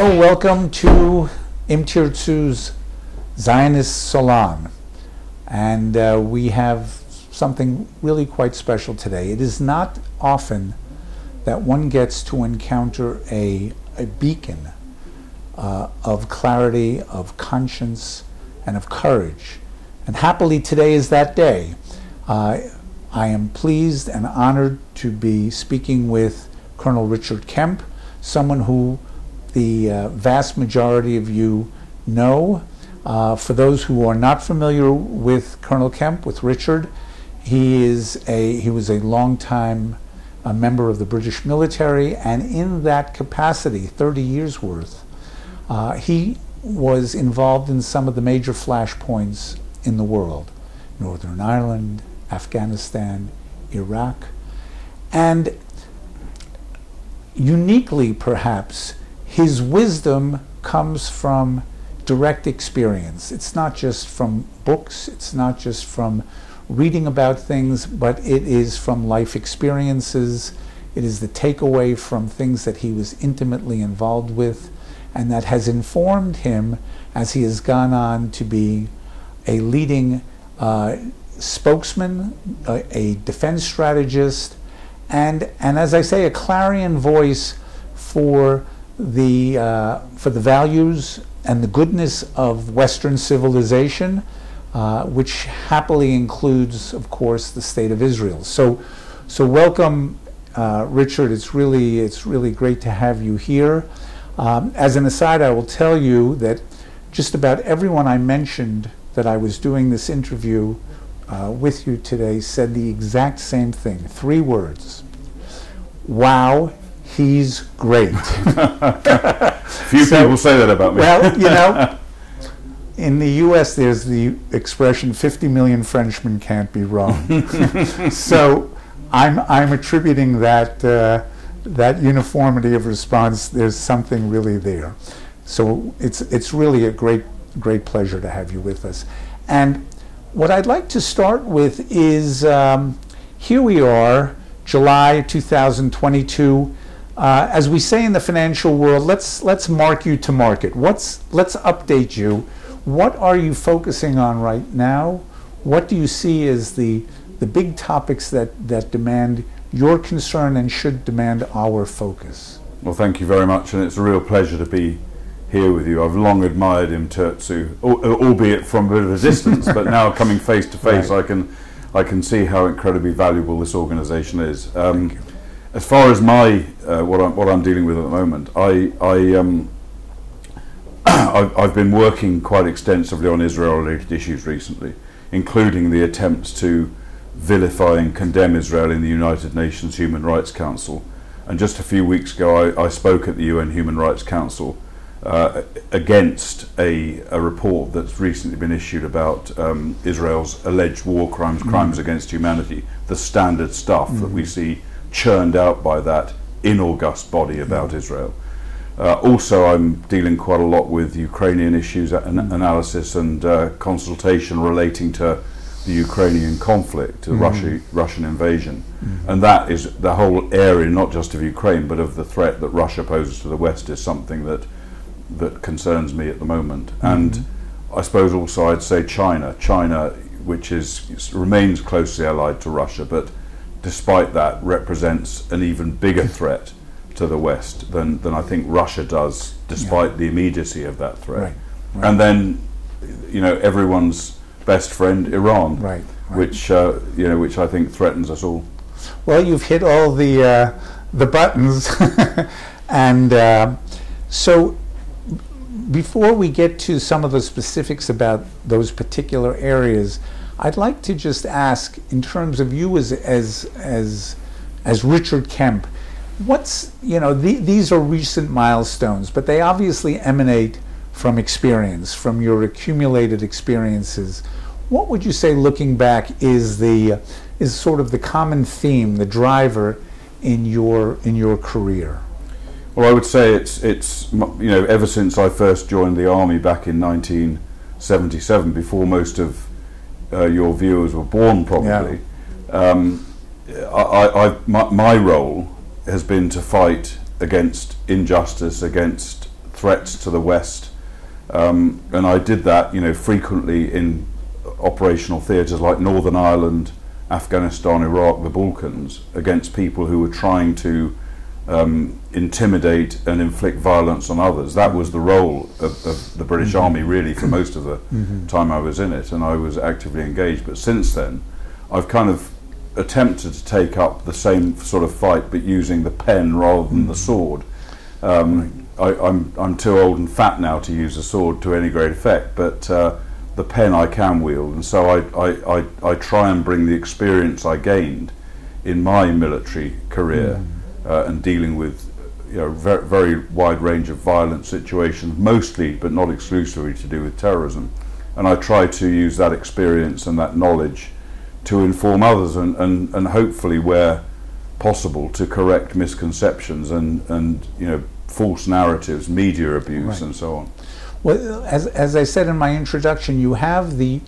Well, welcome to Im Tirtzu's Zionist Salon. And we have something really quite special today. It is not often that one gets to encounter a beacon of clarity, of conscience, and of courage. And happily today is that day. I am pleased and honored to be speaking with Colonel Richard Kemp, someone who the vast majority of you know. For those who are not familiar with Colonel Kemp, with Richard, he was a long-time member of the British military, and in that capacity, 30 years worth, he was involved in some of the major flashpoints in the world: Northern Ireland, Afghanistan, Iraq, and uniquely perhaps his wisdom comes from direct experience. It's not just from books, it's not just from reading about things, but it is from life experiences. It is the takeaway from things that he was intimately involved with, and that has informed him as he has gone on to be a leading spokesman, a defense strategist, and as I say, a clarion voice for the values and the goodness of Western civilization, which happily includes, of course, the state of Israel. So welcome, Richard. It's really great to have you here. As an aside, I will tell you that just about everyone I mentioned that I was doing this interview with you today said the exact same thing. 3 words: wow, he's great. Few people say that about me. Well, you know, in the U.S. there's the expression 50 million Frenchmen can't be wrong. So I'm attributing that that uniformity of response. There's something really there. So it's really a great pleasure to have you with us. And what I'd like to start with is here we are, July 2022. As we say in the financial world, let's mark you to market. Let's update you. What are you focusing on right now? What do you see as the big topics that demand your concern and should demand our focus? Well, thank you very much, and it's a real pleasure to be here with you. I've long admired Im Tirtzu, albeit from a bit of a distance, but now coming face to face, right. I can see how incredibly valuable this organisation is. As far as my what I'm dealing with at the moment, I've been working quite extensively on Israel-related issues recently, including the attempts to vilify and condemn Israel in the United Nations Human Rights Council. And just a few weeks ago, I spoke at the UN Human Rights Council against a report that's recently been issued about Israel's alleged war crimes, crimes against humanity, the standard stuff that we see churned out by that inaugust body about Israel. Also, I'm dealing quite a lot with Ukrainian issues, analysis and consultation relating to the Ukrainian conflict, the Russian invasion. And that is the whole area, not just of Ukraine, but of the threat that Russia poses to the West, is something that concerns me at the moment. And I suppose also I'd say China, which remains closely allied to Russia, but despite that represents an even bigger threat to the West than I think Russia does, despite the immediacy of that threat. Right. And then, you know, everyone's best friend, Iran, which I think threatens us all. Well, you've hit all the buttons, and so before we get to some of the specifics about those particular areas, I'd like to just ask, in terms of you as Richard Kemp, these are recent milestones, but they obviously emanate from experience, from your accumulated experiences. What would you say, looking back, is sort of the common theme, the driver in your career? Well, I would say it's ever since I first joined the army back in 1977, before most of your viewers were born, probably. My role has been to fight against injustice, against threats to the West, and I did that, frequently in operational theatres like Northern Ireland, Afghanistan, Iraq, the Balkans, against people who were trying to intimidate and inflict violence on others. That was the role of the British Army, really, for most of the time I was in it, and I was actively engaged. But since then, I've kind of attempted to take up the same sort of fight, but using the pen rather than the sword. I'm too old and fat now to use a sword to any great effect, but the pen I can wield, and so I try and bring the experience I gained in my military career and dealing with very wide range of violent situations, mostly but not exclusively to do with terrorism, and I try to use that experience and that knowledge to inform others and hopefully, where possible, to correct misconceptions and false narratives, media abuse, and so on. Well, as I said in my introduction, you have the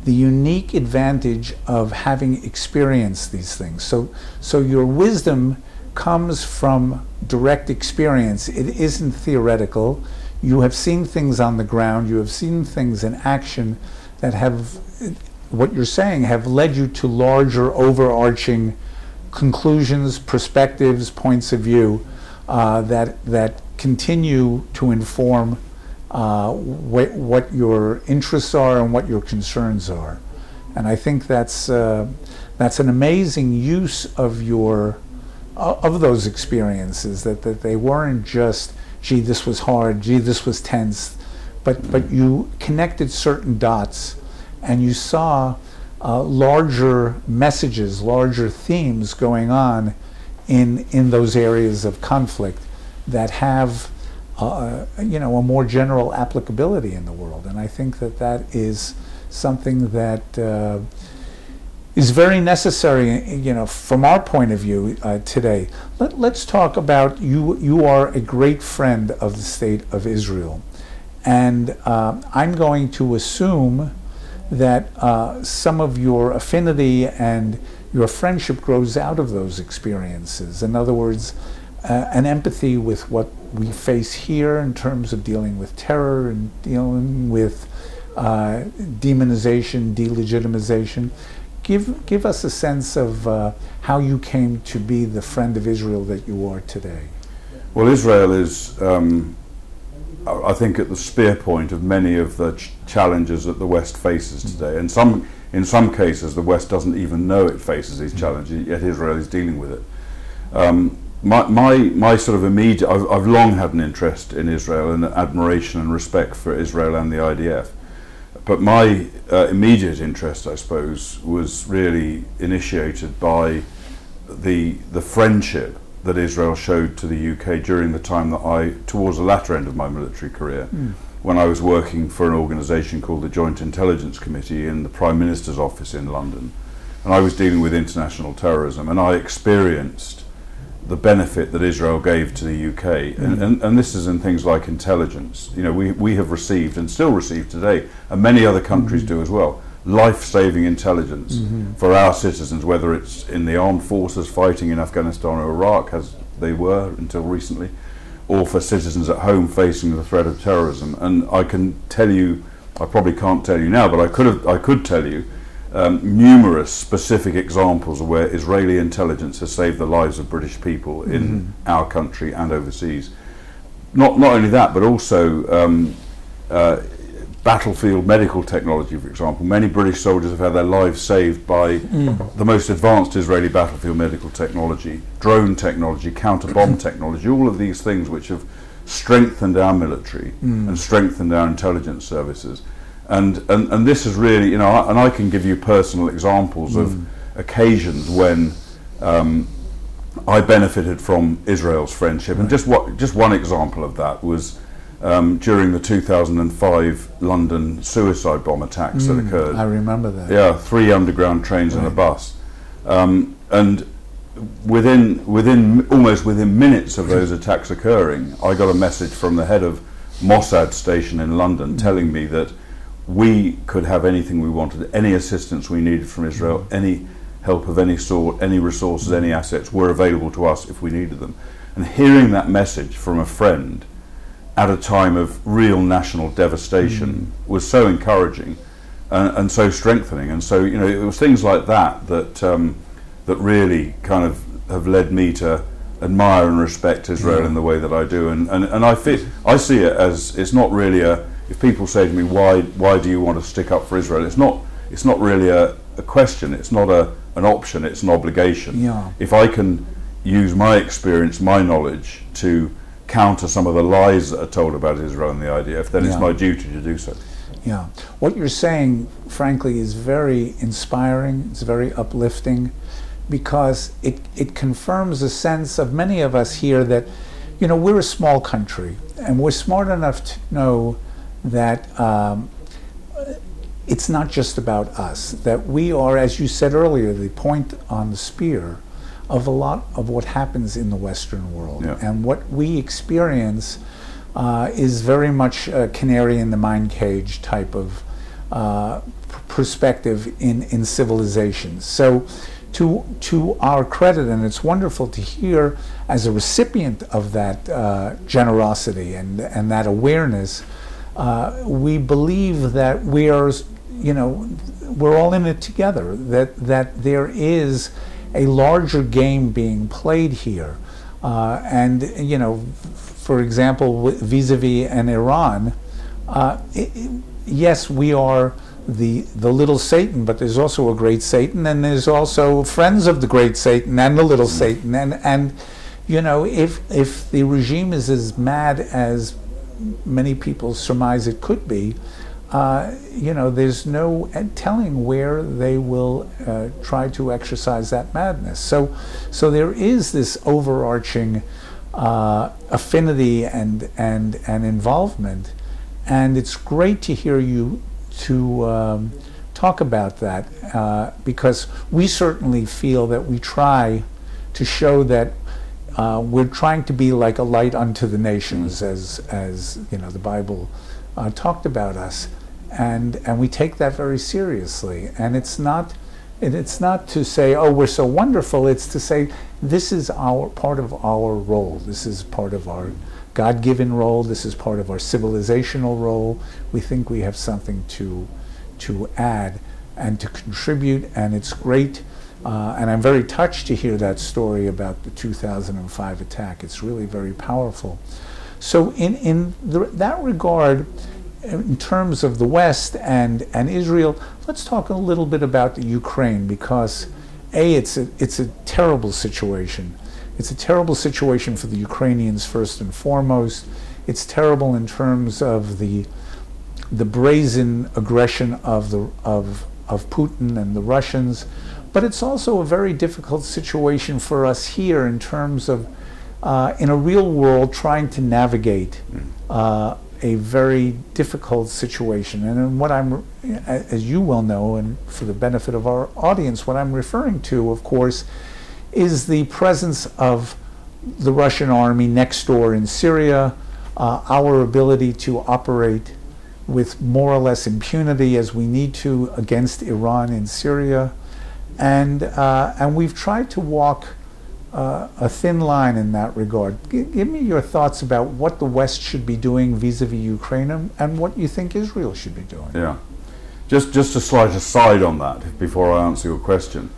unique advantage of having experienced these things. So your wisdom comes from direct experience. It isn't theoretical. You have seen things on the ground. You have seen things in action that have, what you're saying, have led you to larger, overarching conclusions, perspectives, points of view that continue to inform what your interests are and what your concerns are. And I think that's an amazing use of of those experiences, that they weren't just, gee, this was hard, gee, this was tense, but you connected certain dots and you saw larger messages, larger themes going on in those areas of conflict that have a more general applicability in the world. And I think that is something that is very necessary, from our point of view today. Let's talk about you. You are a great friend of the State of Israel, and I'm going to assume that some of your affinity and your friendship grows out of those experiences. In other words, an empathy with what we face here in terms of dealing with terror and dealing with demonization, delegitimization. Give us a sense of how you came to be the friend of Israel that you are today. Well, Israel is, I think, at the spear point of many of the challenges that the West faces today. And in some cases, the West doesn't even know it faces these challenges, yet Israel is dealing with it. My sort of immediate, I've long had an interest in Israel and admiration and respect for Israel and the IDF. But my immediate interest, I suppose, was really initiated by the friendship that Israel showed to the UK during the time that towards the latter end of my military career, when I was working for an organisation called the Joint Intelligence Committee in the Prime Minister's office in London. And I was dealing with international terrorism, and I experienced the benefit that Israel gave to the UK, and this is in things like intelligence. We have received and still receive today, and many other countries do as well, life-saving intelligence for our citizens, whether it's in the armed forces fighting in Afghanistan or Iraq, as they were until recently, or for citizens at home facing the threat of terrorism. And I can tell you, I probably can't tell you now, but I could tell you numerous specific examples of where Israeli intelligence has saved the lives of British people in our country and overseas. Not only that, but also battlefield medical technology, for example. Many British soldiers have had their lives saved by the most advanced Israeli battlefield medical technology, drone technology, counter-bomb technology, all of these things which have strengthened our military and strengthened our intelligence services. And this is really, and I can give you personal examples of occasions when I benefited from Israel's friendship. And just one example of that was during the 2005 London suicide bomb attacks that occurred. I remember that. Yeah, 3 underground trains and a bus. And almost within minutes of those attacks occurring, I got a message from the head of Mossad station in London telling me that we could have anything we wanted, any assistance we needed from Israel, any help of any sort, any resources, any assets were available to us if we needed them. And hearing that message from a friend at a time of real national devastation was so encouraging and so strengthening. And so, you know, it was things like that that really kind of have led me to admire and respect Israel in the way that I do. And I see it as, it's not really if people say to me, why do you want to stick up for Israel? It's not really a question. It's not an option. It's an obligation. Yeah. If I can use my experience, my knowledge to counter some of the lies that are told about Israel and the IDF, then it's my duty to do so. Yeah. What you're saying, frankly, is very inspiring. It's very uplifting, because it confirms a sense of many of us here that, you know, we're a small country, and we're smart enough to know that it's not just about us, that we are, as you said earlier, the point on the spear of a lot of what happens in the Western world. Yeah. And what we experience is very much a canary in the mine cage type of perspective in civilization. So to our credit, and it's wonderful to hear as a recipient of that generosity and that awareness, we believe that we are, you know, we're all in it together, that there is a larger game being played here. And, you know, for example, vis-a-vis an Iran, yes, we are the little Satan, but there's also a great Satan, and there's also friends of the great Satan and the little Satan. And you know, if the regime is as mad as many people surmise it could be, you know, there's no telling where they will try to exercise that madness. So there is this overarching affinity and involvement, and it's great to hear you to talk about that, because we certainly feel that we try to show that we're trying to be like a light unto the nations, as you know, the Bible talked about us, and we take that very seriously. And it's not to say, oh, we're so wonderful. It's to say, this is part of our role. This is part of our God-given role. This is part of our civilizational role. We think we have something to add and to contribute, and it's great. And I'm very touched to hear that story about the 2005 attack. It's really very powerful. So in that regard, in terms of the West and Israel, let's talk a little bit about the Ukraine, because it's a terrible situation. It's a terrible situation for the Ukrainians first and foremost. It's terrible in terms of the brazen aggression of Putin and the Russians, but it's also a very difficult situation for us here in terms of in a real world trying to navigate a very difficult situation. And what I'm, as you well know, and for the benefit of our audience, what I'm referring to, of course, is the presence of the Russian army next door in Syria, our ability to operate with more or less impunity as we need to against Iran in Syria, and we've tried to walk a thin line in that regard. Give me your thoughts about what the West should be doing vis-a-vis Ukraine, and what you think Israel should be doing. Yeah, just a slight aside on that before I answer your question.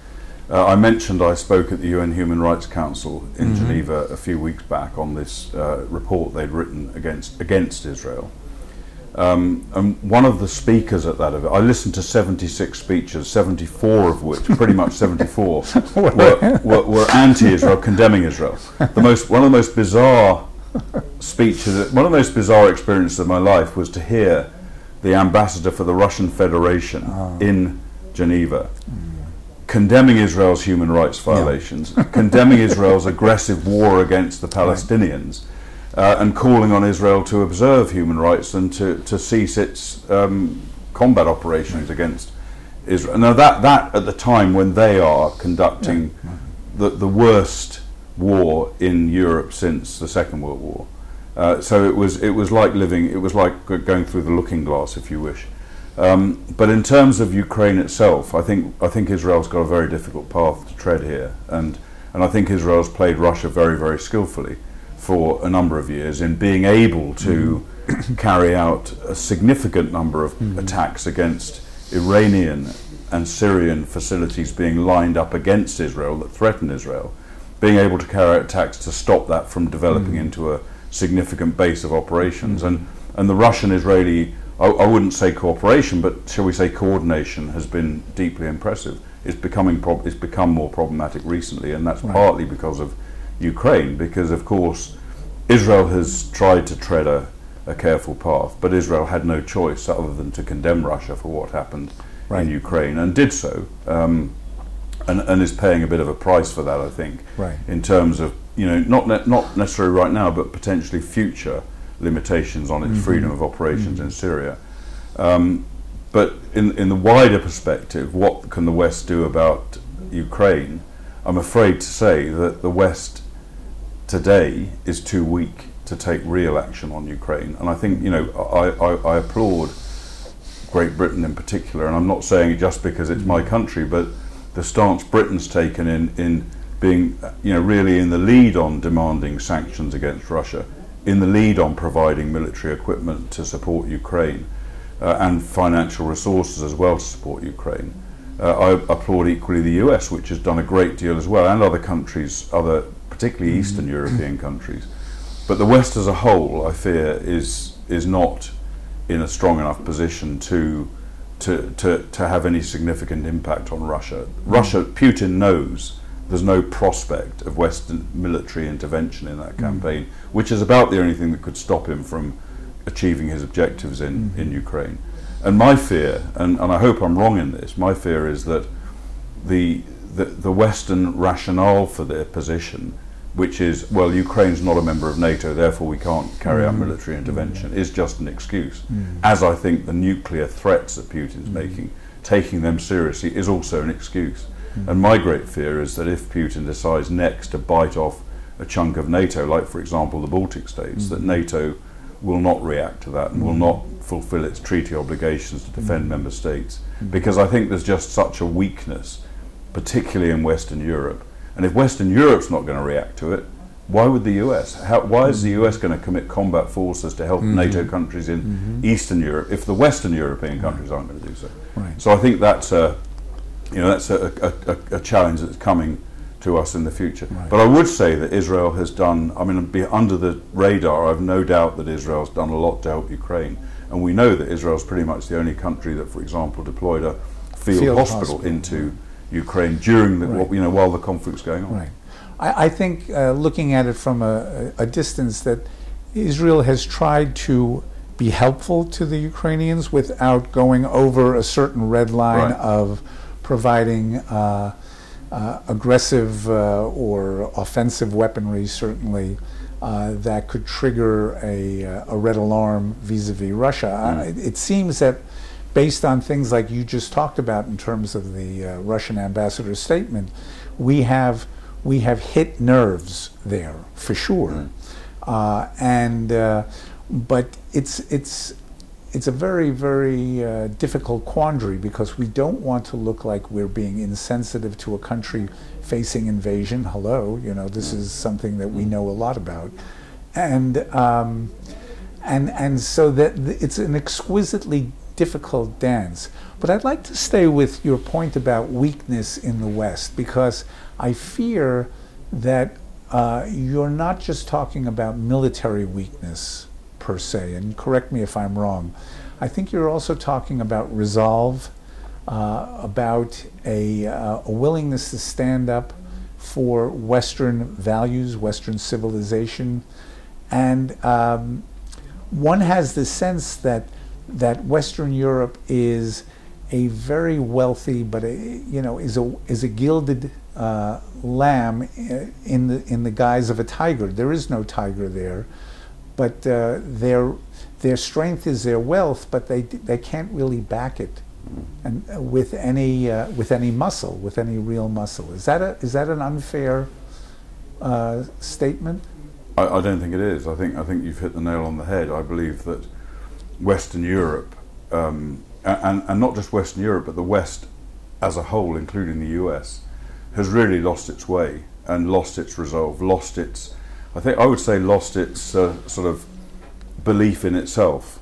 I mentioned I spoke at the UN Human Rights Council in Geneva a few weeks back on this report they'd written against Israel. And one of the speakers at that event, I listened to 76 speeches, 74 of which, pretty much 74, were anti-Israel, condemning Israel. One of the most bizarre speeches, one of the most bizarre experiences of my life was to hear the ambassador for the Russian Federation in Geneva condemning Israel's human rights violations, condemning Israel's aggressive war against the Palestinians, and calling on Israel to observe human rights and to cease its combat operations against Israel. Now that at the time when they are conducting the worst war in Europe since the Second World War, so it was like going through the looking glass, if you wish. But in terms of Ukraine itself, I think Israel's got a very difficult path to tread here, and I think Israel's played Russia very, very skillfully. for a number of years in being able to carry out a significant number of attacks against Iranian and Syrian facilities being lined up against Israel that threaten Israel, being able to carry out attacks to stop that from developing into a significant base of operations. And the Russian-Israeli, I wouldn't say cooperation, but shall we say coordination, has been deeply impressive. It's become more problematic recently, and that's partly because of Ukraine, because of course Israel has tried to tread a careful path, but Israel had no choice other than to condemn Russia for what happened in Ukraine, and did so, and is paying a bit of a price for that, I think, in terms of, you know, not necessarily right now, but potentially future limitations on its freedom of operations in Syria. But in the wider perspective, what can the West do about Ukraine? I'm afraid to say that the West today is too weak to take real action on Ukraine. And I think, you know, I applaud Great Britain in particular, and I'm not saying it just because it's my country, but the stance Britain's taken in being, you know, really in the lead on demanding sanctions against Russia, in the lead on providing military equipment to support Ukraine, and financial resources as well to support Ukraine. I applaud equally the US, which has done a great deal as well, and other countries, particularly Eastern European countries. But the West as a whole, I fear, is not in a strong enough position to have any significant impact on Russia. Putin knows there's no prospect of Western military intervention in that campaign, which is about the only thing that could stop him from achieving his objectives in Ukraine. And my fear, and I hope I'm wrong in this, my fear is that the Western rationale for their position, which is, well, Ukraine's not a member of NATO, therefore we can't carry out military intervention, is just an excuse. As I think the nuclear threats that Putin's making, taking them seriously, is also an excuse. And my great fear is that if Putin decides next to bite off a chunk of NATO, like for example the Baltic states, that NATO will not react to that and will not fulfill its treaty obligations to defend member states, because I think there's just such a weakness, particularly in Western Europe. And if Western Europe's not going to react to it, why would the US? Why is the US going to commit combat forces to help NATO countries in Eastern Europe if the Western European countries aren't going to do so? So I think that's a challenge that's coming to us in the future. But I would say that Israel has done, I mean, under the radar, I have no doubt that Israel's done a lot to help Ukraine. And we know that Israel's pretty much the only country that, for example, deployed a field hospital into Ukraine during the, while the conflict's going on. I think looking at it from a distance, that Israel has tried to be helpful to the Ukrainians without going over a certain red line of providing aggressive or offensive weaponry, certainly, that could trigger a red alarm vis-a-vis Russia. It seems that based on things like you just talked about in terms of the Russian ambassador's statement, we have hit nerves there for sure, but it's a very, very difficult quandary, because we don't want to look like we're being insensitive to a country facing invasion. Hello, you know, this is something that we know a lot about, and so that it's an exquisitely difficult dance. But I'd like to stay with your point about weakness in the West, because I fear that you're not just talking about military weakness per se, and correct me if I'm wrong. I think you're also talking about resolve, about a willingness to stand up for Western values, Western civilization, and one has the sense that Western Europe is a very wealthy, but is a gilded lamb in the guise of a tiger. There is no tiger there, but their strength is their wealth, but they can't really back it, and with any muscle, with any real muscle. Is that an unfair statement? I don't think it is. I think you've hit the nail on the head. I believe that Western Europe, and not just Western Europe, but the West as a whole, including the US, has really lost its way and lost its resolve, lost its I think I would say lost its sort of belief in itself,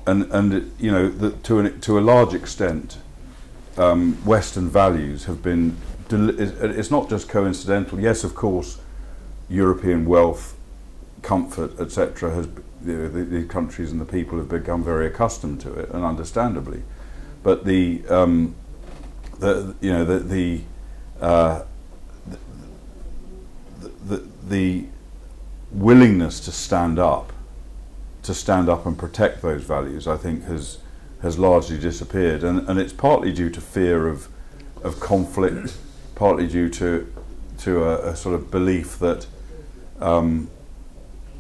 and you know, to a large extent, Western values have been. It's not just coincidental. Yes, of course, European wealth, comfort, etc. has, the countries and the people have become very accustomed to it, and understandably, but the willingness to stand up and protect those values, I think, has largely disappeared, and it's partly due to fear of conflict, partly due to a sort of belief that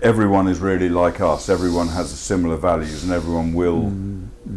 everyone is really like us, everyone has similar values, and everyone will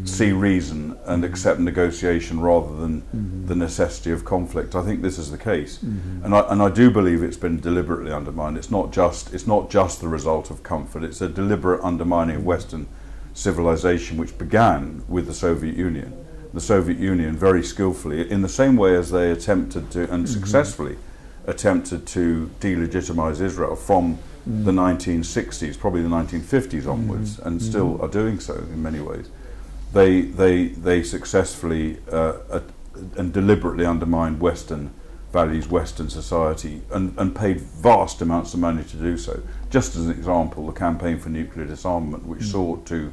see reason and accept negotiation rather than the necessity of conflict. I think this is the case, and I do believe it's been deliberately undermined. It's not just the result of comfort. It's a deliberate undermining of Western civilization, which began with the Soviet Union. The Soviet Union very skillfully, in the same way as they attempted to, and successfully attempted to delegitimize Israel from the 1960s, probably the 1950s onwards, and still are doing so in many ways. They successfully and deliberately undermined Western values, Western society, and paid vast amounts of money to do so. Just as an example, the campaign for nuclear disarmament, which sought to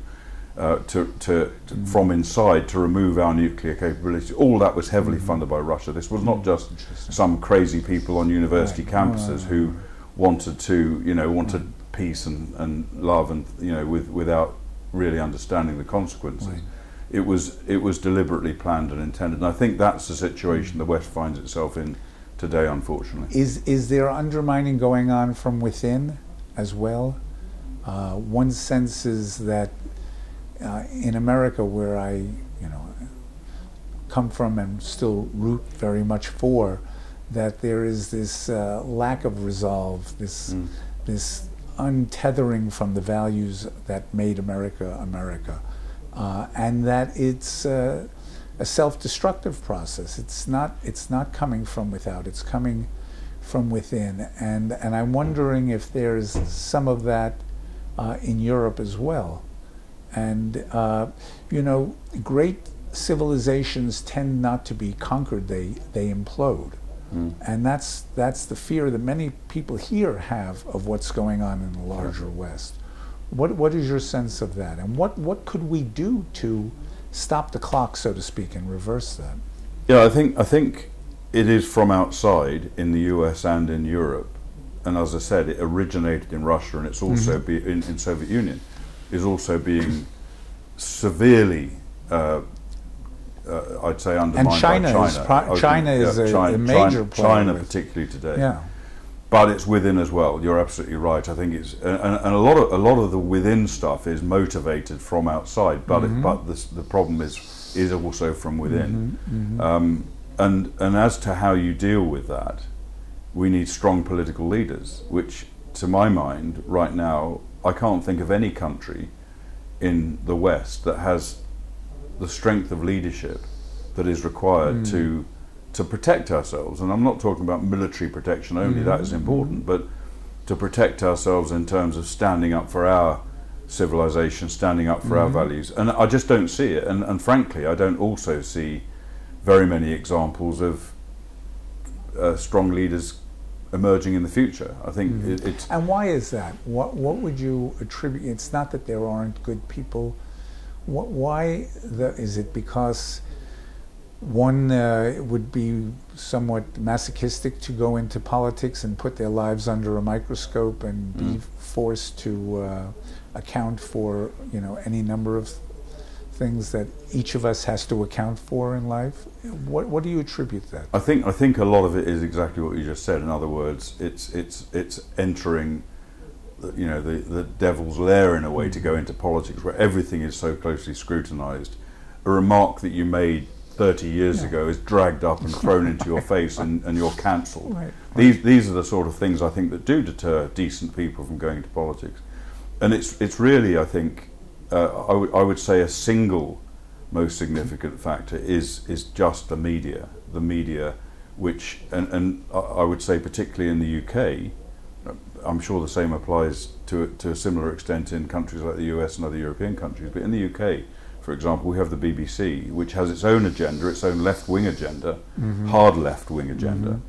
from inside to remove our nuclear capability, all that was heavily funded by Russia. This was not just some crazy people on university campuses who wanted to, wanted peace and love, and without really understanding the consequences. It was deliberately planned and intended, and I think that's the situation the West finds itself in today, unfortunately. Is there undermining going on from within as well? One senses that in America, where I come from and still root very much for, that there is this lack of resolve, this untethering from the values that made America America, and that it's a self-destructive process. It's not coming from without. It's coming from within, and I'm wondering if there's some of that in Europe as well. And great civilizations tend not to be conquered; they implode. And that's the fear that many people here have of what's going on in the larger West. What is your sense of that, and what could we do to stop the clock, so to speak, and reverse that? Yeah, I think it is from outside in the US and in Europe, and as I said, it originated in Russia, and it's also in Soviet Union, is also being severely I'd say undermined by China. China is a major player. China particularly today. Yeah. But it's within as well. You're absolutely right. I think it's and a lot of the within stuff is motivated from outside, but the problem is also from within. And as to how you deal with that, we need strong political leaders, which to my mind right now, I can't think of any country in the West that has the strength of leadership that is required to protect ourselves. And I'm not talking about military protection only, that is important, but to protect ourselves in terms of standing up for our civilization, standing up for our values. And I just don't see it. And frankly, I don't also see very many examples of strong leaders emerging in the future. I think it's... And why is that? What would you attribute? It's not that there aren't good people. Is it because one would be somewhat masochistic to go into politics and put their lives under a microscope and be forced to account for any number of things that each of us has to account for in life? What do you attribute that? I think a lot of it is exactly what you just said. In other words, it's entering the devil's lair in a way to go into politics where everything is so closely scrutinized. A remark that you made 30 years ago is dragged up and thrown into your face, and you're cancelled. These are the sort of things I think that do deter decent people from going into politics. And it's really, I think, I would say a single most significant factor is just the media, which, and I would say particularly in the UK, I'm sure the same applies to a similar extent in countries like the US and other European countries. But in the UK, for example, we have the BBC, which has its own agenda, its own left-wing agenda, hard left-wing agenda,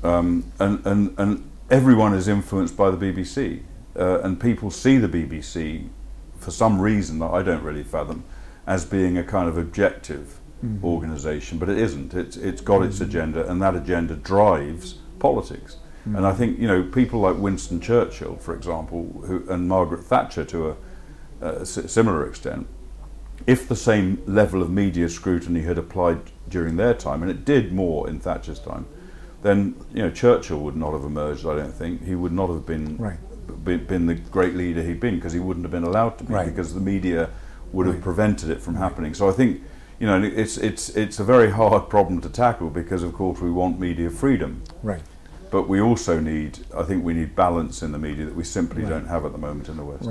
and everyone is influenced by the BBC, and people see the BBC for some reason that I don't really fathom as being a kind of objective organisation, but it isn't. It's got its agenda, and that agenda drives politics. And I think, you know, people like Winston Churchill, for example, and Margaret Thatcher to a similar extent, if the same level of media scrutiny had applied during their time, and it did more in Thatcher's time, then, you know, Churchill would not have emerged, I don't think. He would not have been been the great leader he'd been, because he wouldn't have been allowed to be, because the media would have prevented it from happening. So I think, you know, it's a very hard problem to tackle, because of course we want media freedom. But we also need, I think we need balance in the media that we simply don't have at the moment in the West.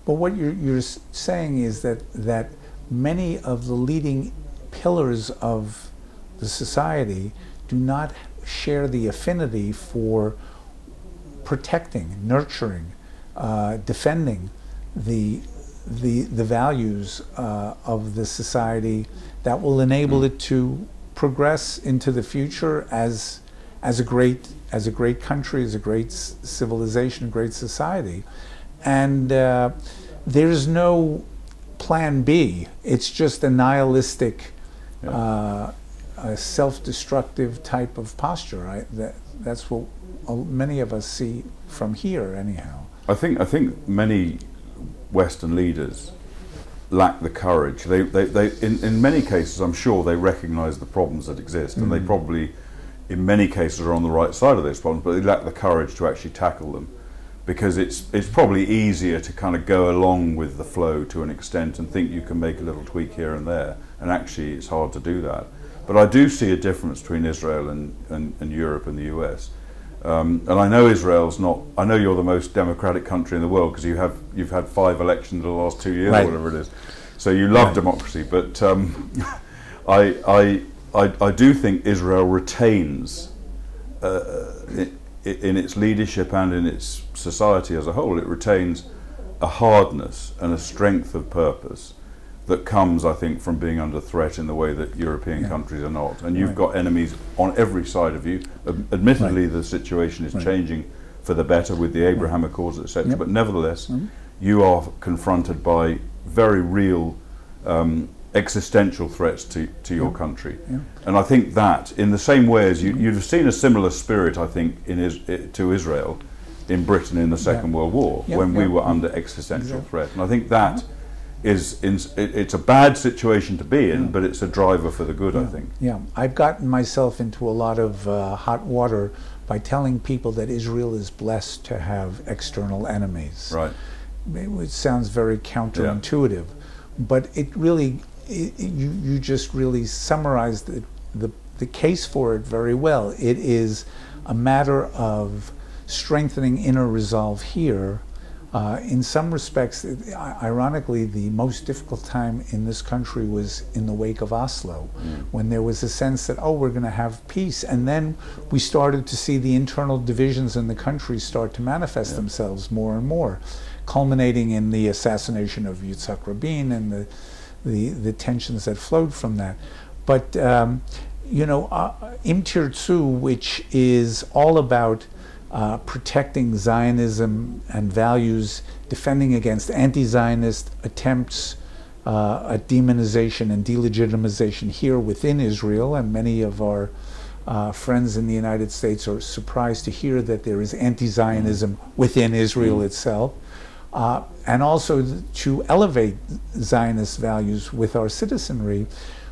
But what you're saying is that many of the leading pillars of the society do not share the affinity for protecting, nurturing, defending the values of the society that will enable it to progress into the future as a great country, as a great civilization, a great society. And there's no plan B. It's just a nihilistic, a self-destructive type of posture. That's what many of us see from here, anyhow. I think many Western leaders lack the courage. They in many cases, I'm sure they recognise the problems that exist, and they probably, in many cases, are on the right side of those problems, but they lack the courage to actually tackle them, because it's probably easier to kind of go along with the flow to an extent and think you can make a little tweak here and there, and actually it's hard to do that. But I do see a difference between Israel and Europe and the US. And I know Israel's not, I know you're the most democratic country in the world, because you've had 5 elections in the last 2 years, or whatever it is. So you love democracy, but I do think Israel retains, in its leadership and in its society as a whole, it retains a hardness and a strength of purpose that comes, I think, from being under threat in the way that European countries are not. And you've got enemies on every side of you. Admittedly, the situation is changing for the better with the Abraham Accords, etc. But nevertheless, you are confronted by very real existential threats to your country. And I think that, in the same way as you'd have seen a similar spirit, I think, to Israel in Britain in the Second World War, when we were under existential threat. And I think that it's a bad situation to be in, but it's a driver for the good, I think. I've gotten myself into a lot of hot water by telling people that Israel is blessed to have external enemies. It sounds very counterintuitive, but it really, you just really summarized the case for it very well. It is a matter of strengthening inner resolve here. In some respects, ironically, the most difficult time in this country was in the wake of Oslo, when there was a sense that, oh, we're going to have peace. And then we started to see the internal divisions in the country start to manifest themselves more and more, culminating in the assassination of Yitzhak Rabin and the tensions that flowed from that. But, you know, Im Tirtzu, which is all about protecting Zionism and values, defending against anti-Zionist attempts at demonization and delegitimization here within Israel, and many of our friends in the United States are surprised to hear that there is anti-Zionism within Israel itself, and also to elevate Zionist values with our citizenry.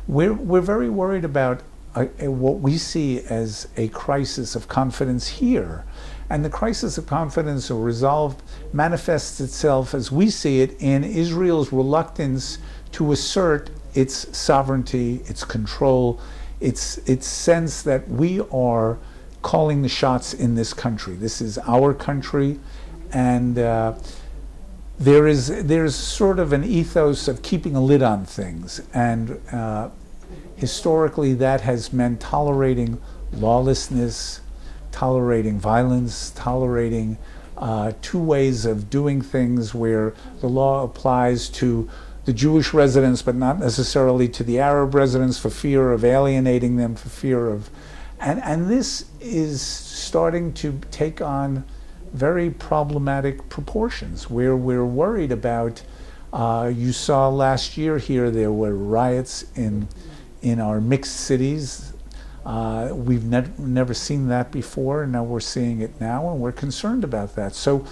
We're very worried about what we see as a crisis of confidence here. And the crisis of confidence or resolve manifests itself, as we see it, in Israel's reluctance to assert its sovereignty, its control, its sense that we are calling the shots in this country. This is our country, and there's sort of an ethos of keeping a lid on things, and historically that has meant tolerating lawlessness, tolerating violence, tolerating two ways of doing things where the law applies to the Jewish residents but not necessarily to the Arab residents for fear of alienating them, for fear of... And this is starting to take on very problematic proportions where we're worried about... you saw last year here there were riots in our mixed cities. We've never seen that before, and now we're seeing it now, and we're concerned about that. So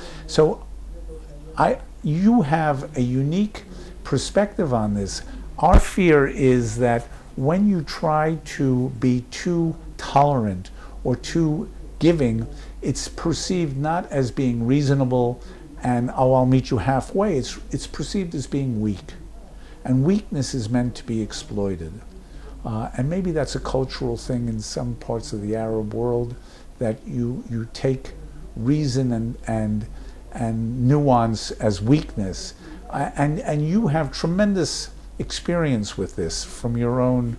you have a unique perspective on this. Our fear is that when you try to be too tolerant or too giving, it's perceived not as being reasonable and, oh, I'll meet you halfway. It's perceived as being weak. And weakness is meant to be exploited. And maybe that's a cultural thing in some parts of the Arab world, that you take reason and nuance as weakness. And you have tremendous experience with this from your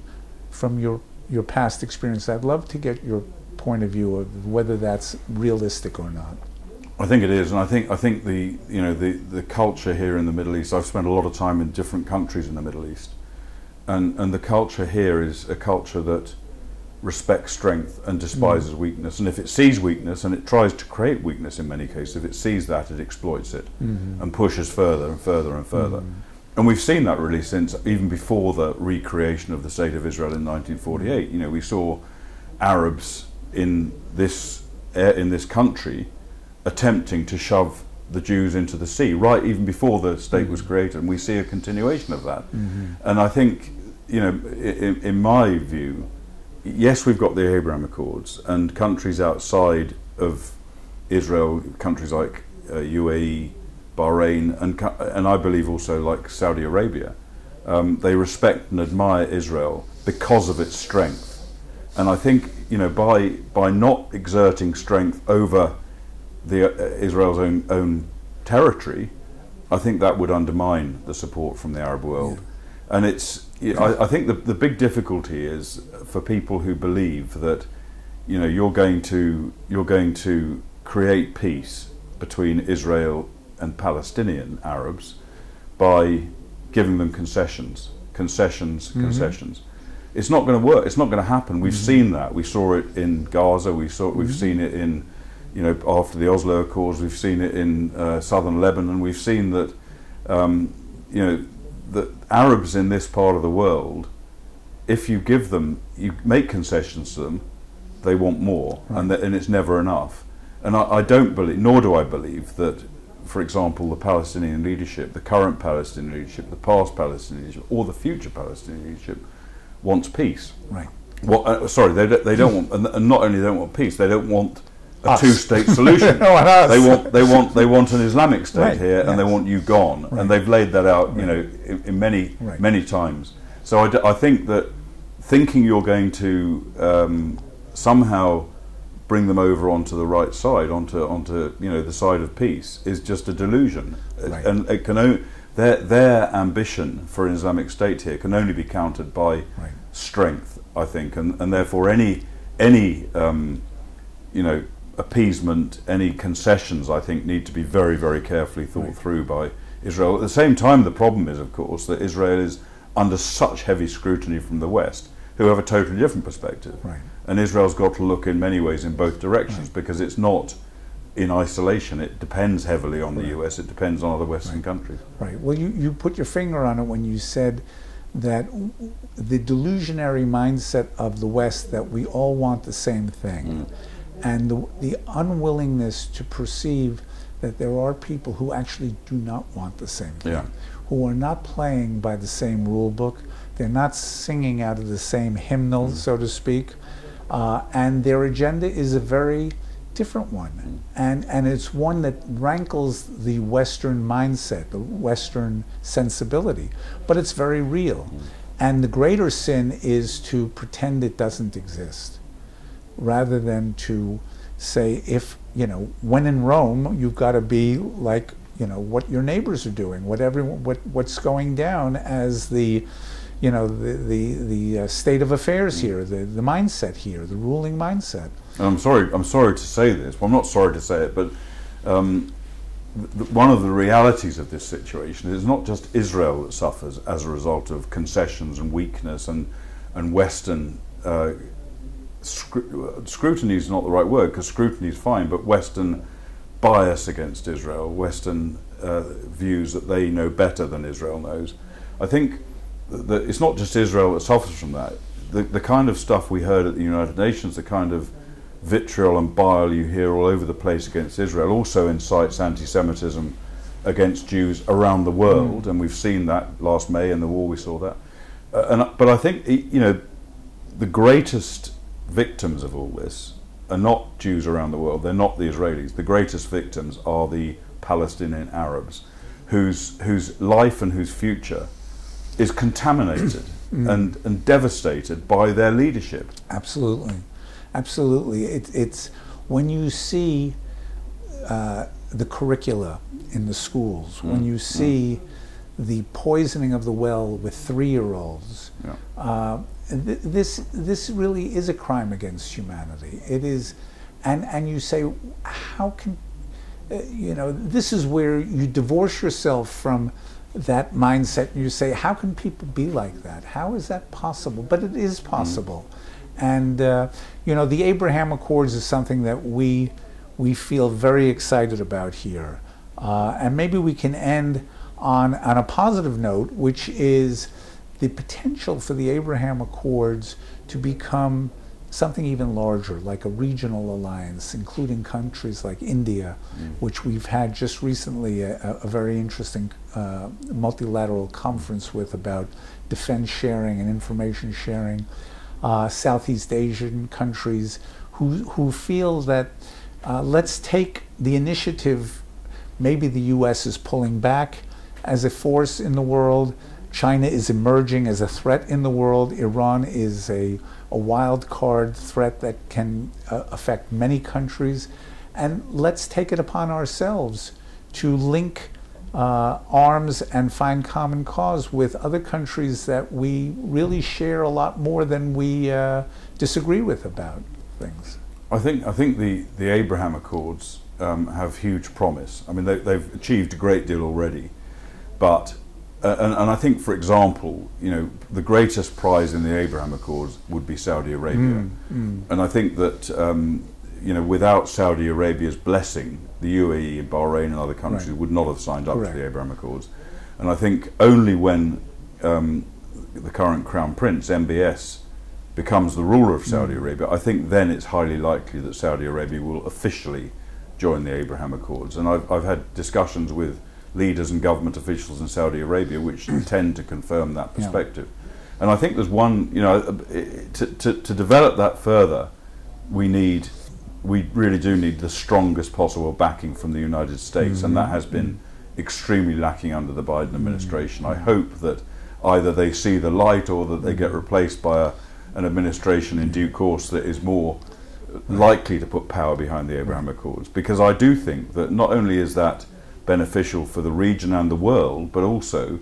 past experience. I'd love to get your point of view of whether that's realistic or not. I think it is, and I think the culture here in the Middle East. I've spent a lot of time in different countries in the Middle East, and the culture here is a culture that respects strength and despises weakness. And if it sees weakness, and it tries to create weakness in many cases, if it sees that, it exploits it and pushes further and further and further. And we've seen that really since even before the recreation of the State of Israel in 1948. You know, we saw Arabs in this country attempting to shove the Jews into the sea, right even before the state was created, and we see a continuation of that. And I think, you know, in my view, yes, we've got the Abraham Accords, and countries outside of Israel, countries like UAE, Bahrain, and I believe also like Saudi Arabia, they respect and admire Israel because of its strength. And I think, you know, by not exerting strength over Israel's own territory, I think that would undermine the support from the Arab world. And it's, I think the big difficulty is for people who believe that, you know, you're going to create peace between Israel and Palestinian Arabs by giving them concessions. It's not going to work. It's not going to happen. We've seen that. We saw it in Gaza. We've seen it in, you know, after the Oslo Accords. We've seen it in southern Lebanon. We've seen that, you know, the Arabs in this part of the world, if you make concessions to them, they want more, and it's never enough. And I don't believe, nor do I believe that, for example, the Palestinian leadership, the current Palestinian leadership, the past Palestinian leadership, or the future Palestinian leadership wants peace. Right. Well, sorry, they don't want, and not only they don't want peace, they don't want a two-state solution. They want an Islamic state here, and they want you gone, and they've laid that out, you know, in many times. So I think that thinking you're going to somehow bring them over onto the right side, onto you know, the side of peace, is just a delusion. And it can their ambition for an Islamic state here can only be countered by strength, I think, and therefore any you know, appeasement, any concessions, I think, need to be very, very carefully thought through by Israel. At the same time, the problem is, of course, that Israel is under such heavy scrutiny from the West, who have a totally different perspective. And Israel's got to look in many ways in both directions, because it's not in isolation. It depends heavily on the US, it depends on other Western countries. Well, you put your finger on it when you said that the delusionary mindset of the West, that we all want the same thing, and the unwillingness to perceive that there are people who actually do not want the same thing, who are not playing by the same rule book, they're not singing out of the same hymnal, so to speak, and their agenda is a very different one, and it's one that rankles the Western mindset, the Western sensibility, but it's very real. And the greater sin is to pretend it doesn't exist, rather than to say, if, you know, when in Rome, you've got to be like, you know, what your neighbors are doing, what's going down as the, the state of affairs here, the mindset here, the ruling mindset. And I'm sorry to say this. Well, I'm not sorry to say it, but one of the realities of this situation is not just Israel that suffers as a result of concessions and weakness and Western scrutiny is not the right word, because scrutiny is fine, but Western bias against Israel, Western views that they know better than Israel knows. I think that it's not just Israel that suffers from that. The kind of stuff we heard at the United Nations, the kind of vitriol and bile you hear all over the place against Israel also incites anti-Semitism against Jews around the world, and we've seen that last May in the war. We saw that, but I think the greatest victims of all this are not Jews around the world. They're not the Israelis. The greatest victims are the Palestinian Arabs, whose life and whose future is contaminated and devastated by their leadership. Absolutely. Absolutely. It's when you see the curricula in the schools, when you see the poisoning of the well with 3-year-olds, this really is a crime against humanity. It is, and you say, how can, this is where you divorce yourself from that mindset and you say, how can people be like that? How is that possible? But it is possible. And the Abraham Accords is something that we feel very excited about here, and maybe we can end on a positive note, which is the potential for the Abraham Accords to become something even larger, like a regional alliance, including countries like India, which we've had just recently a very interesting multilateral conference with about defense sharing and information sharing. Southeast Asian countries who feel that let's take the initiative. Maybe the U.S. is pulling back as a force in the world. China is emerging as a threat in the world. Iran is a wild card threat that can affect many countries. And let's take it upon ourselves to link arms and find common cause with other countries that we really share a lot more than we disagree with about things. I think the Abraham Accords have huge promise. I mean, they've achieved a great deal already, but and I think, for example, the greatest prize in the Abraham Accords would be Saudi Arabia, and I think that without Saudi Arabia's blessing, the UAE and Bahrain and other countries would not have signed up to the Abraham Accords. And I think only when the current Crown Prince, MBS, becomes the ruler of Saudi Arabia, I think then it's highly likely that Saudi Arabia will officially join the Abraham Accords. And I've had discussions with leaders and government officials in Saudi Arabia which tend to confirm that perspective. And I think there's one, to develop that further, we really do need the strongest possible backing from the United States, and that has been extremely lacking under the Biden administration. I hope that either they see the light or that they get replaced by an administration in due course that is more likely to put power behind the Abraham Accords, because I do think that not only is that beneficial for the region and the world, but also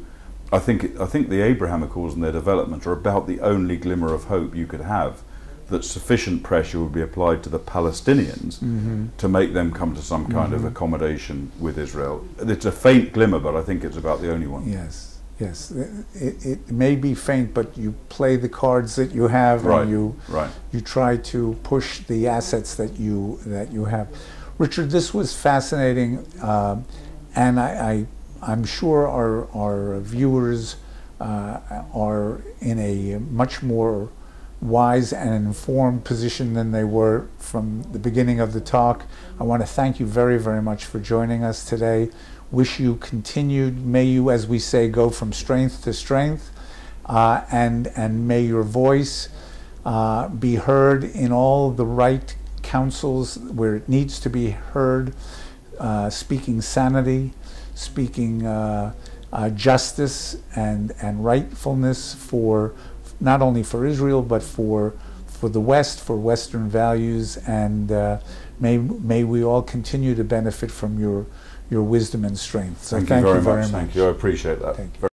I think the Abraham Accords and their development are about the only glimmer of hope you could have that sufficient pressure would be applied to the Palestinians to make them come to some kind of accommodation with Israel. It's a faint glimmer, but I think it's about the only one. Yes, yes. It may be faint, but you play the cards that you have, and you try to push the assets that you have. Richard, this was fascinating, and I'm sure our viewers are in a much more wise and informed position than they were from the beginning of the talk. I want to thank you very, very much for joining us today. Wish you continued, may you, as we say, go from strength to strength, and may your voice be heard in all the right councils where it needs to be heard, speaking sanity, speaking justice and rightfulness for not only for Israel, but for the West, for Western values, and may we all continue to benefit from your wisdom and strength. So thank you very much. Thank you. I appreciate that. Thank you.